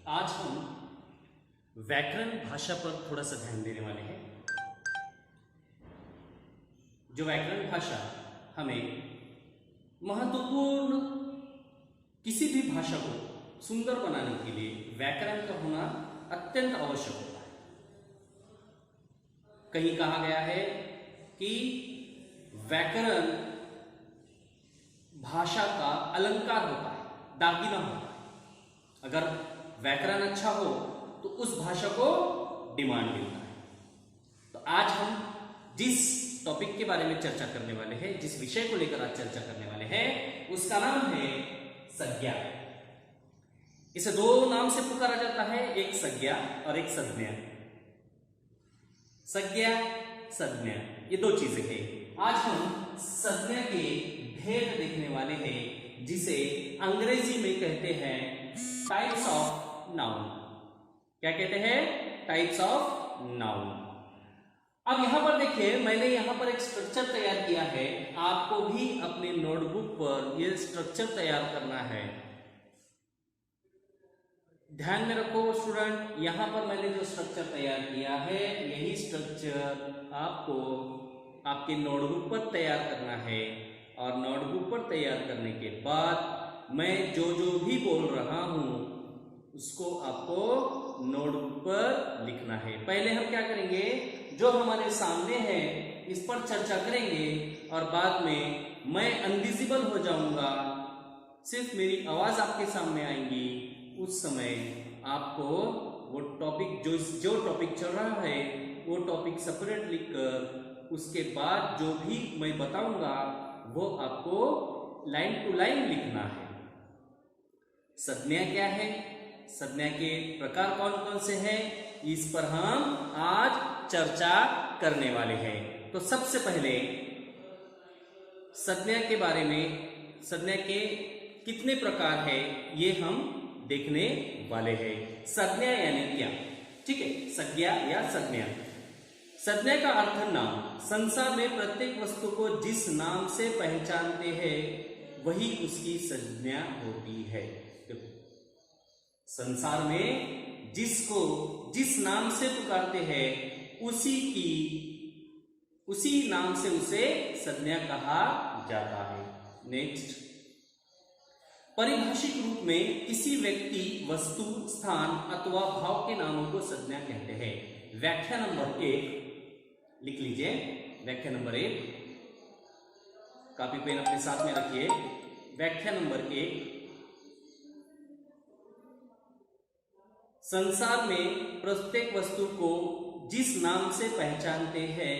आज हम व्याकरण भाषा पर थोड़ा सा ध्यान देने वाले हैं। जो व्याकरण भाषा हमें महत्वपूर्ण, किसी भी भाषा को सुंदर बनाने के लिए व्याकरण का होना अत्यंत आवश्यक होता है। कहीं कहा गया है कि व्याकरण भाषा का अलंकार होता है, दागीना होता है। अगर व्याकरण अच्छा हो तो उस भाषा को डिमांड मिलता है। तो आज हम जिस टॉपिक के बारे में चर्चा करने वाले हैं, जिस विषय को लेकर आज चर्चा करने वाले हैं, उसका नाम है संज्ञा। इसे दो नाम से पुकारा जाता है, एक संज्ञा और एक संज्ञा। संज्ञा, संज्ञा, ये दो चीजें हैं। आज हम संज्ञा के भेद देखने वाले हैं, जिसे अंग्रेजी में कहते हैं टाइप्स ऑफ नाउन। क्या कहते हैं? Types of noun. अब यहां पर देखिए, मैंने यहां पर एक स्ट्रक्चर तैयार किया है। आपको भी अपने नोटबुक पर यह स्ट्रक्चर तैयार करना है। ध्यान में रखो स्टूडेंट, यहां पर मैंने जो स्ट्रक्चर तैयार किया है, यही स्ट्रक्चर आपको आपके नोटबुक पर तैयार करना है। और नोटबुक पर तैयार करने के बाद मैं जो जो भी बोल रहा हूं उसको आपको नोटबुक पर लिखना है। पहले हम क्या करेंगे, जो हमारे सामने है इस पर चर्चा करेंगे और बाद में मैं अनविजिबल हो जाऊंगा, सिर्फ मेरी आवाज आपके सामने आएंगी। उस समय आपको वो टॉपिक, जो टॉपिक चल रहा है वो टॉपिक सेपरेट लिखकर उसके बाद जो भी मैं बताऊंगा वो आपको लाइन टू लाइन लिखना है। संज्ञा क्या है, संज्ञा के प्रकार कौन कौन से हैं, इस पर हम आज चर्चा करने वाले हैं। तो सबसे पहले संज्ञा के बारे में, संज्ञा के कितने प्रकार है ये हम देखने वाले हैं। संज्ञा यानी क्या? ठीक है, संज्ञा या संज्ञा। संज्ञा का अर्थ नाम। संसार में प्रत्येक वस्तु को जिस नाम से पहचानते हैं वही उसकी संज्ञा होती है। संसार में जिसको जिस नाम से पुकारते हैं उसी नाम से उसे संज्ञा कहा जाता है। नेक्स्ट, पारिभाषिक रूप में किसी व्यक्ति, वस्तु, स्थान अथवा भाव के नामों को संज्ञा कहते हैं। व्याख्या नंबर 1 लिख लीजिए। व्याख्या नंबर 1, कॉपी पेन अपने साथ में रखिए। व्याख्या नंबर 1, संसार में प्रत्येक वस्तु को जिस नाम से पहचानते हैं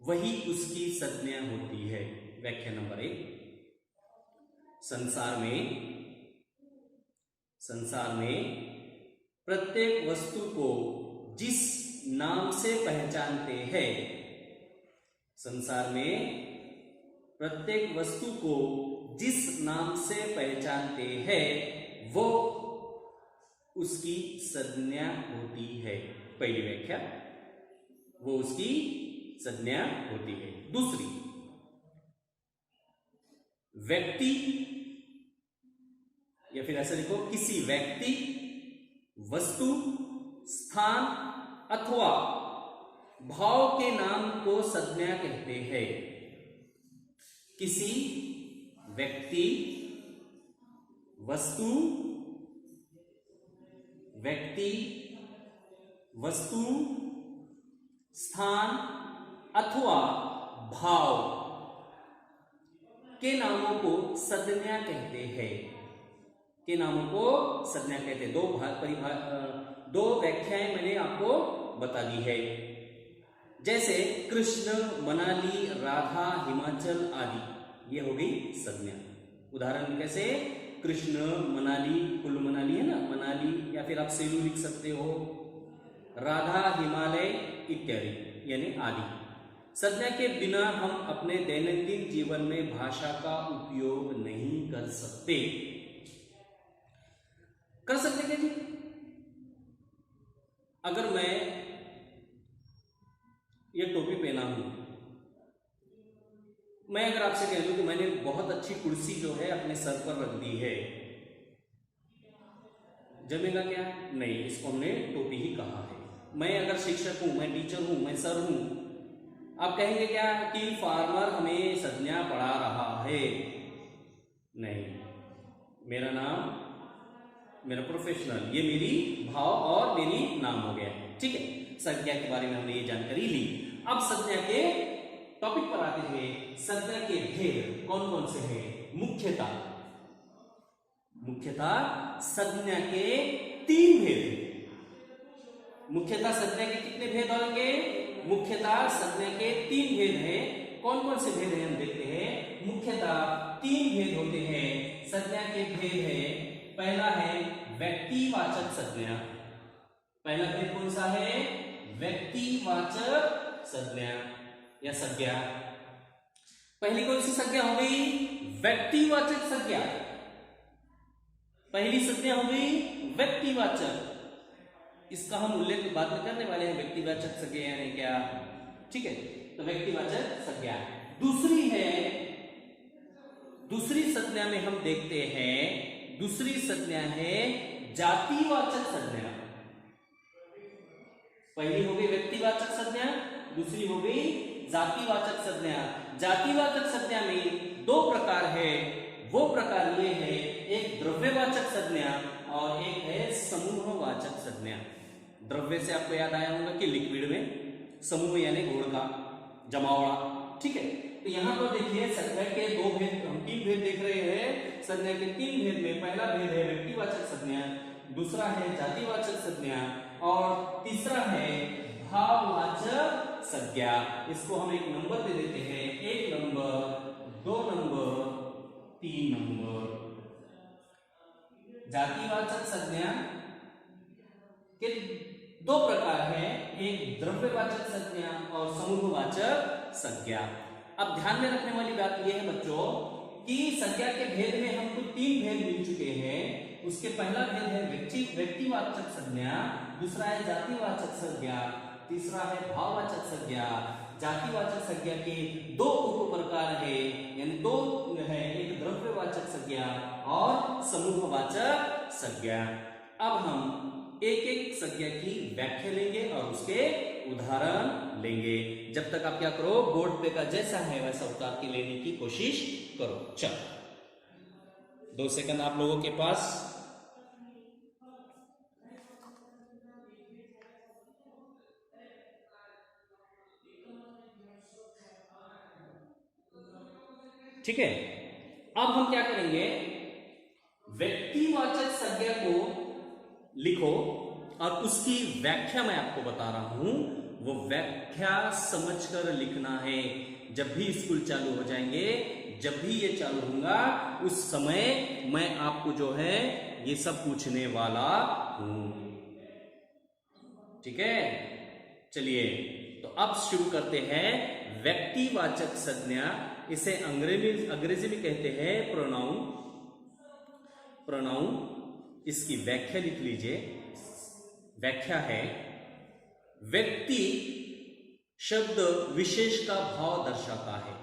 वही उसकी संज्ञा होती है। व्याख्या नंबर 1, संसार में प्रत्येक वस्तु को जिस नाम से पहचानते हैं, संसार में प्रत्येक वस्तु को जिस नाम से पहचानते हैं वो उसकी संज्ञा होती है। पहली व्याख्या, वो उसकी संज्ञा होती है। दूसरी, व्यक्ति, या फिर ऐसा लिखो, किसी व्यक्ति, वस्तु, स्थान अथवा भाव के नाम को संज्ञा कहते हैं। किसी व्यक्ति, वस्तु, स्थान अथवा भाव के नामों को संज्ञा कहते हैं। के नामों को संज्ञा कहते हैं। दो व्याख्याएं मैंने आपको बता दी है। जैसे कृष्ण, मनाली, राधा, हिमाचल आदि, ये हो गई संज्ञा। उदाहरण कैसे? कृष्ण, मनाली, कुल्लू मनाली है ना, मनाली, या फिर आप सेलू लिख सकते हो, राधा, हिमालय इत्यादि, यानी आदि। संज्ञा के बिना हम अपने दैनंदिन जीवन में भाषा का उपयोग नहीं कर सकते। कर सकते क्या जी? अगर मैं ये टोपी पहना हूं, मैं अगर आपसे कह दूं कि मैंने बहुत अच्छी कुर्सी जो है अपने सर पर रख दी है, जमेगा क्या? नहीं, इसको हमने टोपी ही कहा है। मैं अगर शिक्षक हूं, मैं टीचर हूं, मैं सर हूं, आप कहेंगे क्या कि फार्मर हमें संज्ञा पढ़ा रहा है? नहीं, मेरा नाम, मेरा प्रोफेशनल, ये मेरी भाव और मेरी नाम हो गया। ठीक है, संज्ञा के बारे में हमने ये जानकारी ली। अब संज्ञा के टॉपिक पर आते हुए, संज्ञा के भेद कौन कौन से हैं? मुख्यतः संज्ञा के 3 भेद। मुख्यतः संज्ञा के कितने भेद होंगे? मुख्यतः संज्ञा के 3 भेद हैं। कौन कौन से भेद हैं हम देखते हैं। मुख्यतः 3 भेद होते हैं। संज्ञा के भेद है, पहला है व्यक्तिवाचक संज्ञा। पहला भेद कौन सा है? व्यक्तिवाचक संज्ञा या संज्ञा। पहली कौन सी संज्ञा हो गई? व्यक्तिवाचक संज्ञा। पहली संज्ञा हो गई व्यक्तिवाचक। इसका हम उल्लेख बाद में करने वाले हैं, व्यक्तिवाचक संज्ञा यानी क्या। ठीक है, तो व्यक्तिवाचक संज्ञा। दूसरी है, दूसरी संज्ञा में हम देखते हैं, दूसरी संज्ञा है जातिवाचक संज्ञा। पहली हो गई व्यक्तिवाचक संज्ञा, दूसरी हो गई जातिवाचक संज्ञा। जातिवाचक संज्ञा में 2 प्रकार है। वो प्रकार ये है, एक द्रव्यवाचक संज्ञा और एक है समूहवाचक संज्ञा। द्रव्य से आपको याद आया होगा कि लिक्विड में, समूह यानी घोल का जमावड़ा। ठीक है, तो यहां पर देखिए संज्ञा के 2 भेद, हम 3 भेद देख रहे हैं। संज्ञा के 3 भेद में पहला भेद है व्यक्तिवाचक संज्ञा, दूसरा है जातिवाचक संज्ञा और तीसरा है भाववाचक संज्ञा। इसको हम एक नंबर दे देते हैं, 1 नंबर, 2 नंबर, 3 नंबर। जातिवाचक संज्ञा के 2 प्रकार हैं, एक द्रव्यवाचक संज्ञा और समूहवाचक संज्ञा। अब ध्यान में रखने वाली बात यह है बच्चों कि संज्ञा के भेद में हमको 3 भेद मिल चुके हैं। उसके पहला भेद है व्यक्तिवाचक संज्ञा, दूसरा है जातिवाचक संज्ञा, तीसरा है भाववाचक संज्ञा। जातिवाचक संज्ञा के 2 उप प्रकार है, यानी 2 है, एक द्रव्यवाचक संज्ञा और समूहवाचक संज्ञा। अब हम एक एक संज्ञा की व्याख्या लेंगे और उसके उदाहरण लेंगे। जब तक आप क्या करो, बोर्ड पे का जैसा है वैसा उतार के लेने की कोशिश करो। चलो 2 सेकंड आप लोगों के पास। ठीक है, अब हम क्या करेंगे, व्यक्तिवाचक संज्ञा को लिखो और उसकी व्याख्या मैं आपको बता रहा हूं। वो व्याख्या समझकर लिखना है। जब भी स्कूल चालू हो जाएंगे, जब भी ये चालू होगा, उस समय मैं आपको जो है ये सब पूछने वाला हूं। ठीक है, चलिए तो अब शुरू करते हैं। व्यक्तिवाचक संज्ञा, इसे अंग्रेजी में कहते हैं प्रोनाउन। प्रोनाउन, इसकी व्याख्या लिख लीजिए। व्याख्या है, व्यक्ति शब्द विशेष का भाव दर्शाता है।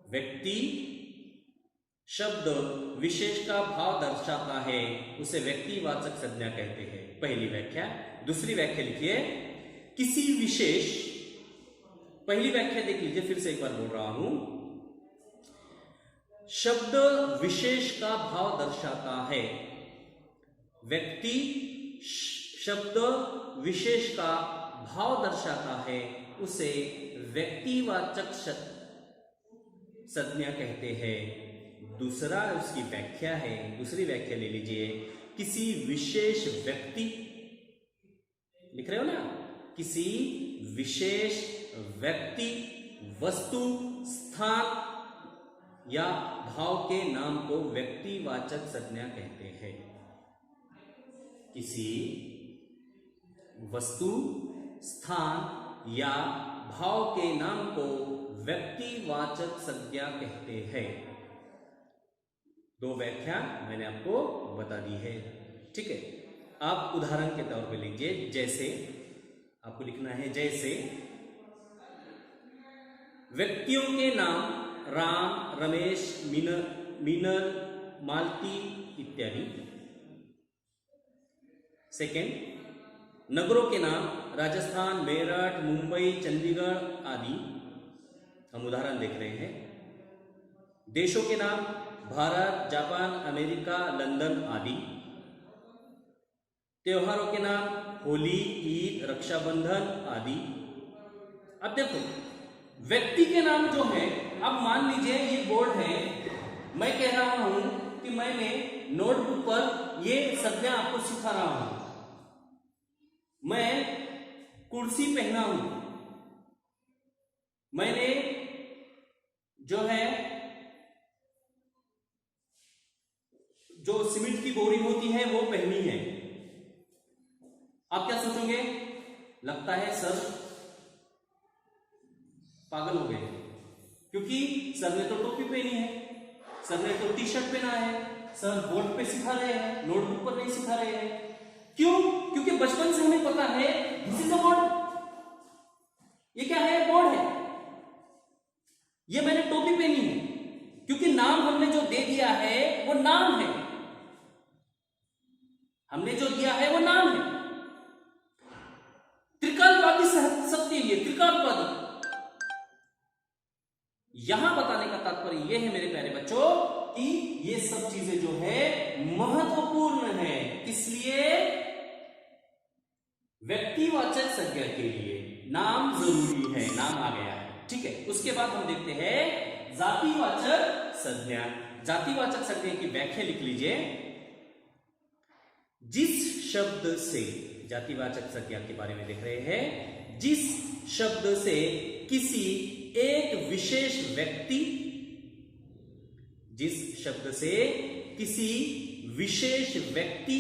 व्यक्ति शब्द विशेष का भाव दर्शाता है, उसे व्यक्तिवाचक संज्ञा कहते हैं। पहली व्याख्या। दूसरी व्याख्या लिखिए, किसी विशेष, पहली व्याख्या देख लीजिए, फिर से एक बार बोल रहा हूं। शब्द विशेष का भाव दर्शाता है। व्यक्ति शब्द विशेष का भाव दर्शाता है, उसे व्यक्तिवाचक संज्ञा कहते हैं। दूसरा उसकी व्याख्या है, दूसरी व्याख्या ले लीजिए, किसी विशेष व्यक्ति, लिख रहे हो ना, किसी विशेष व्यक्ति, वस्तु, स्थान या भाव के नाम को व्यक्तिवाचक संज्ञा कहते हैं। किसी वस्तु, स्थान या भाव के नाम को व्यक्तिवाचक संज्ञा कहते हैं। 2 व्याख्या मैंने आपको बता दी है। ठीक है, आप उदाहरण के तौर पे लीजिए। जैसे आपको लिखना है, जैसे व्यक्तियों के नाम राम, रमेश, मीनल, मालती इत्यादि। सेकेंड, नगरों के नाम राजस्थान, मेरठ, मुंबई, चंडीगढ़ आदि हम उदाहरण देख रहे हैं। देशों के नाम भारत, जापान, अमेरिका, लंदन आदि। त्योहारों के नाम होली, ईद, रक्षाबंधन आदि। अब देखो, व्यक्ति के नाम जो है, अब मान लीजिए ये बोर्ड है, मैं कह रहा हूं कि मैंने नोटबुक पर ये संज्ञा आपको सिखा रहा हूं। मैं कुर्सी पहना हूं, मैंने जो है जो सीमेंट की बोरी होती है वो पहनी है। आप क्या सोचोगे? लगता है सर पागल हो गए, क्योंकि सर ने तो टोपी पहनी है, सर ने तो टी शर्ट पहना है, सर बोर्ड पे सिखा रहे हैं, नोटबुक पर नहीं सिखा रहे हैं। क्यों? क्योंकि बचपन से हमें पता है दिस इज अ बोर्ड, ये क्या है? बोर्ड है। ये मैंने टोपी पहनी है, क्योंकि नाम हमने जो दे दिया है वो नाम है, हमने जो दिया है वो नाम है। त्रिकालवादी सत्य, ये त्रिकालवादी। यहां बताने का तात्पर्य यह है मेरे प्यारे बच्चों कि ये सब चीजें जो है महत्वपूर्ण है। इसलिए व्यक्तिवाचक संज्ञा के लिए नाम जरूरी है, नाम आ गया है, ठीक है। उसके बाद हम देखते हैं जातिवाचक संज्ञा। जातिवाचक संज्ञा की व्याख्या लिख लीजिए। जिस शब्द से, जातिवाचक संज्ञा के बारे में देख रहे हैं, जिस शब्द से किसी एक विशेष व्यक्ति, जिस शब्द से किसी विशेष व्यक्ति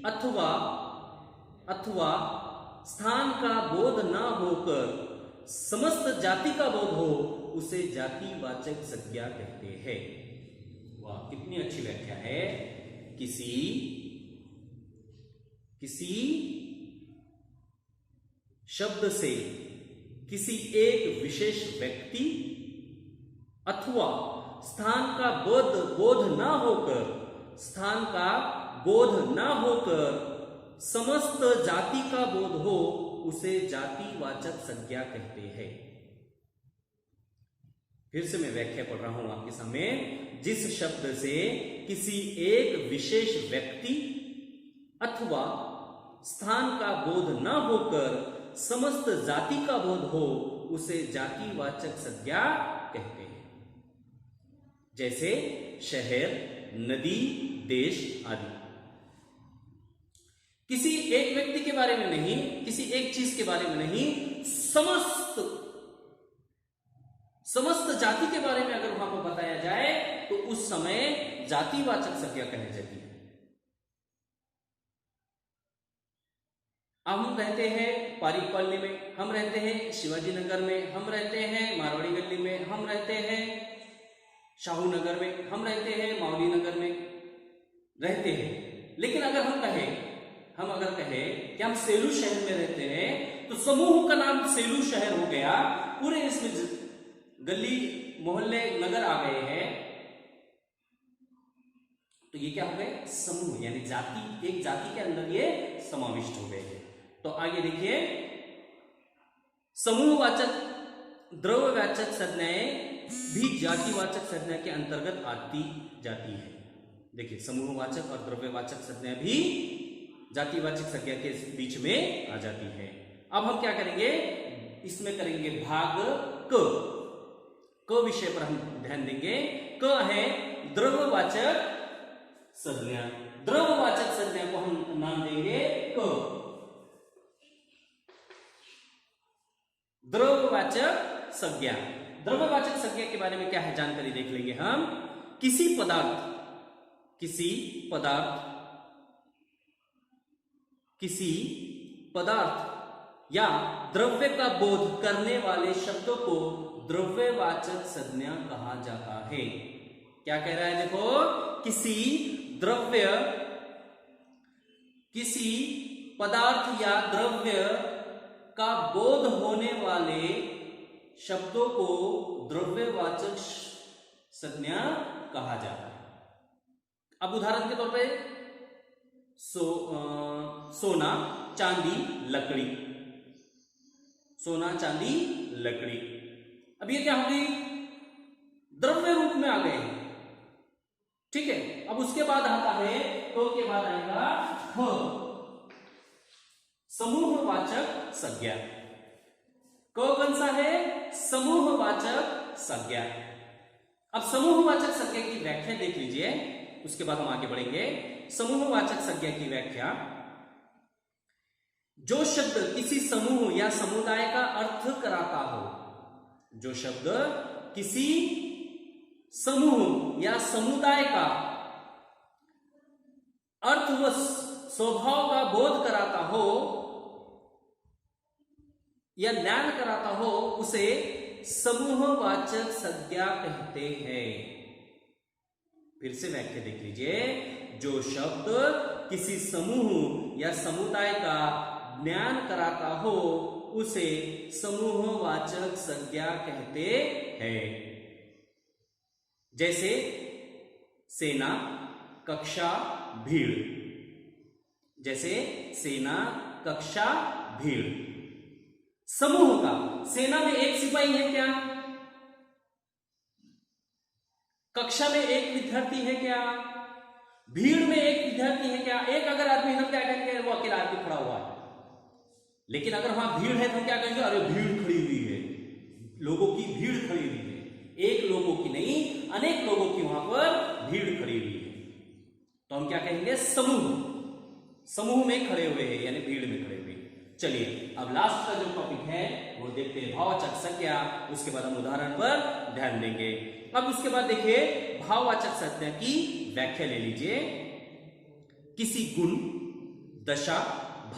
अथवा स्थान का बोध ना होकर समस्त जाति का बोध हो, उसे जातिवाचक संज्ञा कहते हैं। वाह, कितनी अच्छी व्याख्या है। किसी शब्द से किसी एक विशेष व्यक्ति अथवा स्थान का बोध ना होकर, स्थान का बोध ना होकर समस्त जाति का बोध हो, उसे जातिवाचक संज्ञा कहते हैं। फिर से मैं व्याख्या पढ़ रहा हूं आपके सामने। जिस शब्द से किसी एक विशेष व्यक्ति अथवा स्थान का बोध न होकर समस्त जाति का बोध हो, उसे जातिवाचक संज्ञा कहते हैं। जैसे शहर, नदी, देश आदि। किसी एक व्यक्ति के बारे में नहीं, किसी एक चीज के बारे में नहीं, समस्त जाति के बारे में अगर वहां पर बताया जाए तो उस समय जातिवाचक संज्ञा कहनी जाती है। अब हम रहते हैं पारिक कॉलोनी में, हम रहते हैं शिवाजी नगर में, हम रहते हैं मारवाड़ी गली में, हम रहते हैं शाहू नगर में, हम रहते हैं मावली नगर में रहते हैं। लेकिन अगर हम कहें कि हम सेलू शहर में रहते हैं, तो समूह का नाम सेलू शहर हो गया। पूरे इसमें गली, मोहल्ले, नगर आ गए हैं, तो ये क्या हो गए? समूह, यानी जाति, एक जाति के अंदर ये समाविष्ट हो गए हैं। तो आगे देखिए, समूहवाचक, द्रव्यवाचक संज्ञाएं भी जातिवाचक संज्ञा के अंतर्गत आती जाती है। देखिए, समूहवाचक और द्रव्यवाचक संज्ञा भी जातिवाचक संज्ञा के बीच में आ जाती है। अब हम क्या करेंगे? इसमें करेंगे भाग क विषय पर हम ध्यान देंगे। क है द्रव्यवाचक संज्ञा। द्रव्यवाचक संज्ञा को हम नाम देंगे क। द्रव्यवाचक संज्ञा। द्रव्यवाचक संज्ञा के बारे में क्या है जानकारी देख लेंगे हम। किसी पदार्थ या द्रव्य का बोध करने वाले शब्दों को द्रव्यवाचक संज्ञा कहा जाता है। क्या कह रहा है? देखो, किसी पदार्थ या द्रव्य का बोध होने वाले शब्दों को द्रव्यवाचक संज्ञा कहा जाता है। अब उदाहरण के तौर पे सोना, चांदी, लकड़ी। सोना, चांदी, लकड़ी। अब ये क्या हो गई? द्रव्य रूप में आ गए। ठीक है, अब उसके बाद आता है, तो के बाद आएगा ह, समूहवाचक संज्ञा। कौन सा है? समूहवाचक संज्ञा। अब समूहवाचक संज्ञा की व्याख्या देख लीजिए, उसके बाद हम आगे बढ़ेंगे। समूहवाचक संज्ञा की व्याख्या, जो शब्द किसी समूह या समुदाय का अर्थ कराता हो, जो शब्द किसी समूह या समुदाय का अर्थ व स्वभाव का बोध कराता हो या ज्ञान कराता हो, उसे समूहवाचक संज्ञा कहते हैं। फिर से व्याख्या देख लीजिए, जो शब्द किसी समूह या समुदाय का ज्ञान कराता हो, उसे समूहवाचक संज्ञा कहते हैं। जैसे सेना, कक्षा, भीड़। जैसे सेना, कक्षा, भीड़। समूह का, सेना में एक सिपाही है क्या? कक्षा में एक विद्यार्थी है क्या? भीड़ में एक विद्यार्थी है क्या? एक अगर आदमी, हम क्या कहेंगे? वो अकेला आदमी खड़ा हुआ है। लेकिन अगर वहां भीड़ है तो हम क्या कहेंगे? अरे भीड़ खड़ी हुई है, लोगों की भीड़ खड़ी हुई है। एक लोगों की नहीं, अनेक लोगों की वहां पर भीड़ खड़ी हुई है, तो हम क्या कहेंगे? समूह। समूह में खड़े हुए हैं, यानी भीड़ में खड़े हुए। चलिए अब लास्ट का जो टॉपिक है वो देखते हैं, भाववाचक संज्ञा। उसके बाद हम उदाहरण पर ध्यान देंगे। अब उसके बाद देखिए, भाववाचक संज्ञा की व्याख्या ले लीजिए। किसी गुण, दशा,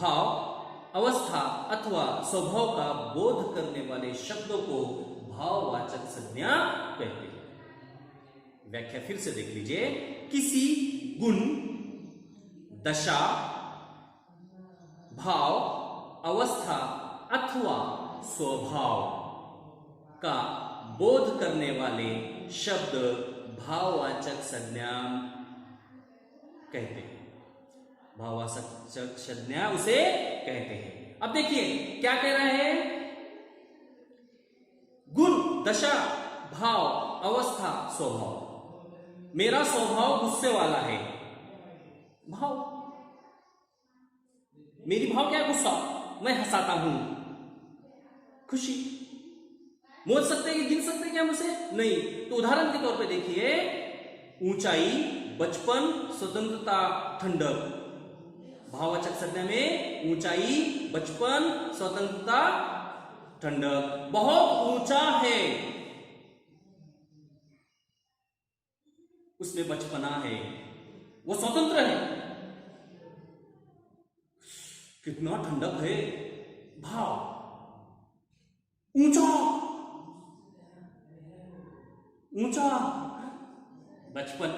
भाव, अवस्था अथवा स्वभाव का बोध करने वाले शब्दों को भाववाचक संज्ञा कहते हैं। व्याख्या फिर से देख लीजिए। किसी गुण, दशा, भाव, अवस्था अथवा स्वभाव का बोध करने वाले शब्द भाववाचक संज्ञा कहते हैं। भाववाचक संज्ञा उसे कहते हैं। अब देखिए क्या कह रहा है? गुण, दशा, भाव, अवस्था, स्वभाव। मेरा स्वभाव गुस्से वाला है, भाव। मेरी भाव क्या है? गुस्सा। मैं हंसाता हूं, खुशी। बोल सकते हैं कि गिन सकते हैं क्या मुझे? नहीं। तो उदाहरण के तौर पे देखिए, ऊंचाई, बचपन, स्वतंत्रता, ठंडक। भाववाचक संज्ञा में ऊंचाई, बचपन, स्वतंत्रता, ठंडक। बहुत ऊंचा है, उसमें बचपना है, वो स्वतंत्र है। कितना ठंडक है, भाव। ऊंचा, ऊंचा, बचपन,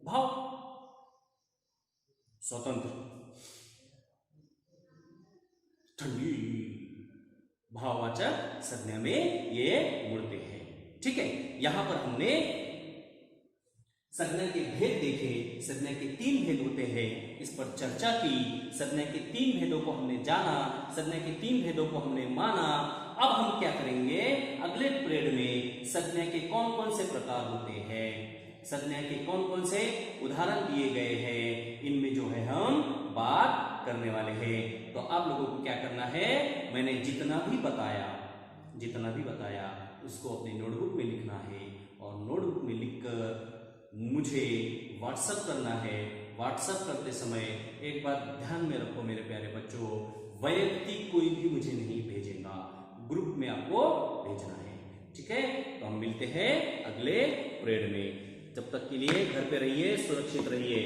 भाव। स्वतंत्र, ठंडी। भाववाचक संज्ञा में ये मुड़ते हैं। ठीक है, यहां पर हमने संज्ञा के भेद देखे। संज्ञा के 3 भेद होते हैं, इस पर चर्चा की। संज्ञा के 3 भेदों को हमने जाना, संज्ञा के 3 भेदों को हमने माना। अब हम क्या करेंगे? अगले पीरियड में संज्ञा के कौन कौन से प्रकार होते हैं, संज्ञा के कौन कौन से उदाहरण दिए गए हैं, इनमें जो है हम बात करने वाले हैं। तो आप लोगों को क्या करना है? मैंने जितना भी बताया उसको अपने नोटबुक में लिखना है, और नोटबुक में लिखकर मुझे व्हाट्सएप करना है। व्हाट्सएप करते समय एक बात ध्यान में रखो मेरे प्यारे बच्चों, वैयक्तिक कोई भी मुझे नहीं भेजेगा, ग्रुप में आपको भेजना है। ठीक है, तो हम मिलते हैं अगले पीरियड में। जब तक के लिए घर पे रहिए, सुरक्षित रहिए।